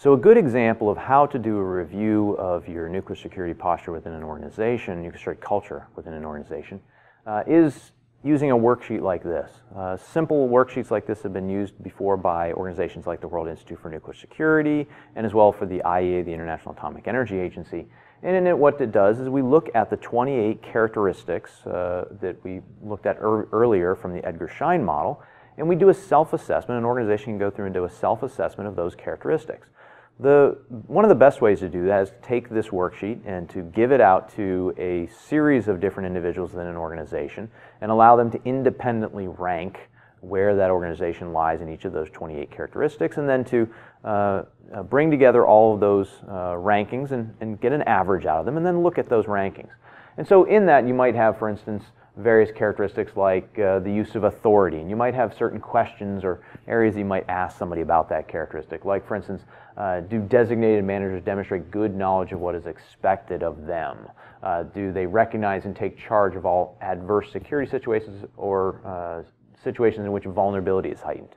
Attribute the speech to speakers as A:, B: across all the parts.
A: So a good example of how to do a review of your nuclear security posture within an organization, nuclear security culture within an organization, is using a worksheet like this. Simple worksheets like this have been used before by organizations like the World Institute for Nuclear Security and as well for the IAEA, the International Atomic Energy Agency. And in it, what it does is we look at the 28 characteristics that we looked at earlier from the Edgar Schein model, and we do a self-assessment. An organization can go through and do a self-assessment of those characteristics. One of the best ways to do that is to take this worksheet and to give it out to a series of different individuals within an organization and allow them to independently rank where that organization lies in each of those 28 characteristics, and then to bring together all of those rankings and get an average out of them, and then look at those rankings. And so in that you might have, for instance, various characteristics like the use of authority, and you might have certain questions or areas you might ask somebody about that characteristic, like for instance, do designated managers demonstrate good knowledge of what is expected of them? Do they recognize and take charge of all adverse security situations or situations in which vulnerability is heightened?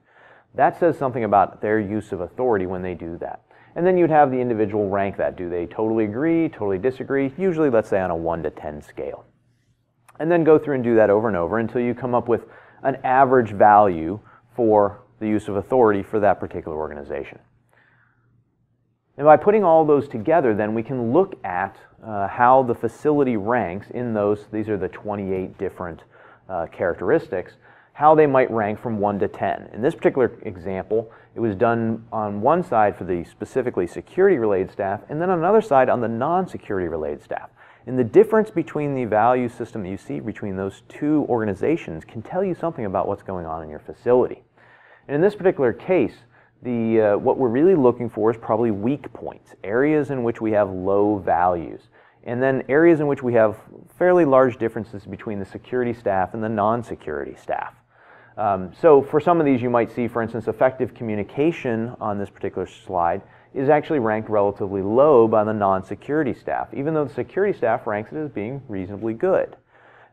A: That says something about their use of authority when they do that. And then you'd have the individual rank that. Do they totally agree, totally disagree? Usually, let's say on a 1 to 10 scale. And then go through and do that over and over until you come up with an average value for the use of authority for that particular organization. And by putting all those together, then we can look at how the facility ranks in those, these are the 28 different characteristics, how they might rank from 1 to 10. In this particular example, it was done on one side for the specifically security-related staff, and then on another side on the non-security-related staff. And the difference between the value system that you see between those two organizations can tell you something about what's going on in your facility. And in this particular case, what we're really looking for is probably weak points, areas in which we have low values, and then areas in which we have fairly large differences between the security staff and the non-security staff. So for some of these you might see, for instance, effective communication on this particular slide is actually ranked relatively low by the non-security staff, even though the security staff ranks it as being reasonably good.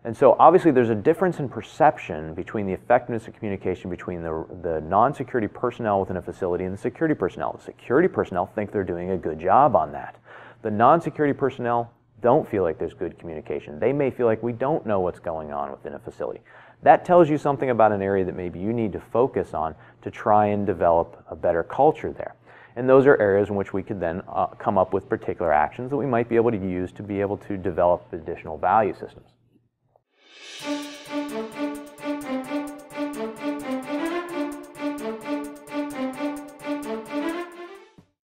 A: And so obviously there's a difference in perception between the effectiveness of communication between the non-security personnel within a facility and the security personnel. The security personnel think they're doing a good job on that. The non-security personnel don't feel like there's good communication. They may feel like we don't know what's going on within a facility. That tells you something about an area that maybe you need to focus on to try and develop a better culture there. And those are areas in which we could then come up with particular actions that we might be able to use to be able to develop additional value systems.